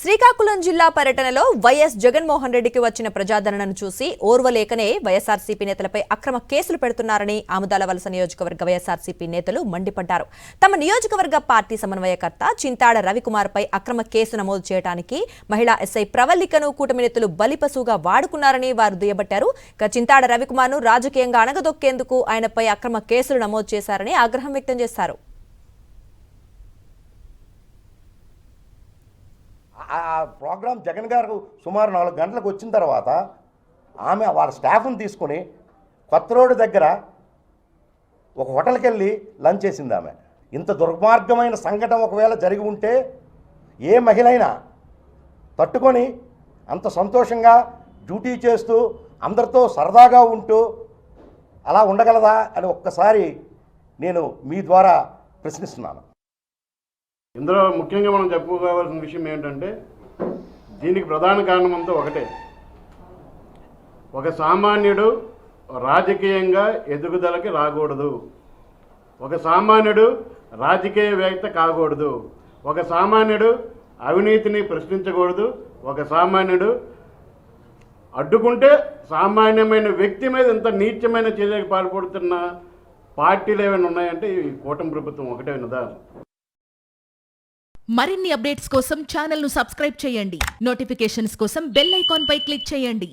శ్రీకాకుళం జిల్లా పర్యటనలో వైఎస్ జగన్మోహన్ రెడ్డికి వచ్చిన ప్రజాదరణను చూసి ఓర్వలేకనే వైఎస్ఆర్సీపీ నేతలపై అక్రమ కేసులు పెడుతున్నారని ఆముదాల వలస నియోజకవర్గ వైఎస్ఆర్సీపీ నేతలు మండిపడ్డారు. తమ నియోజకవర్గ పార్టీ సమన్వయకర్త చింతాడ రవికుమార్పై అక్రమ కేసు నమోదు చేయడానికి మహిళా ఎస్ఐ ప్రవల్లికను కూటమి నేతలు బలిపశువుగా వాడుకున్నారని వారు దుయ్యబట్టారు. చింతాడ రవికుమార్ను రాజకీయంగా అణగదొక్కేందుకు ఆయనపై అక్రమ కేసులు నమోదు చేశారని ఆగ్రహం వ్యక్తం చేశారు. ఆ ప్రోగ్రాం జగన్ గారు సుమారు 4 గంటలకు వచ్చిన తర్వాత ఆమె వాళ్ళ స్టాఫ్ని తీసుకొని కొత్త రోడ్డు దగ్గర ఒక హోటల్కి వెళ్ళి లంచ్ చేసింది. ఆమె ఇంత దుర్మార్గమైన సంఘటన ఒకవేళ జరిగి ఉంటే ఏ మహిళ అయినా తట్టుకొని అంత సంతోషంగా డ్యూటీ చేస్తూ అందరితో సరదాగా ఉంటూ అలా ఉండగలదా అని ఒక్కసారి నేను మీ ద్వారా ప్రశ్నిస్తున్నాను. ఇందులో ముఖ్యంగా మనం చెప్పుకోవాల్సిన విషయం ఏంటంటే దీనికి ప్రధాన కారణం అంతా ఒకటే. ఒక సామాన్యుడు రాజకీయంగా ఎదుగుదలకి రాకూడదు, ఒక సామాన్యుడు రాజకీయవేత్త కాకూడదు, ఒక సామాన్యుడు అవినీతిని ప్రశ్నించకూడదు, ఒక సామాన్యుడు అడ్డుకుంటే సామాన్యమైన వ్యక్తి మీద ఇంత నీచమైన చర్యలకు పాల్పడుతున్న పార్టీలు ఏమైనా ఉన్నాయంటే ఈ కూటమి ప్రభుత్వం ఒకటే ఉదాహరణ. మరిన్ని అప్డేట్స్ కోసం ఛానల్ ను సబ్స్క్రైబ్ చేయండి. నోటిఫికేషన్స్ కోసం బెల్ ఐకాన్ పై క్లిక్ చేయండి.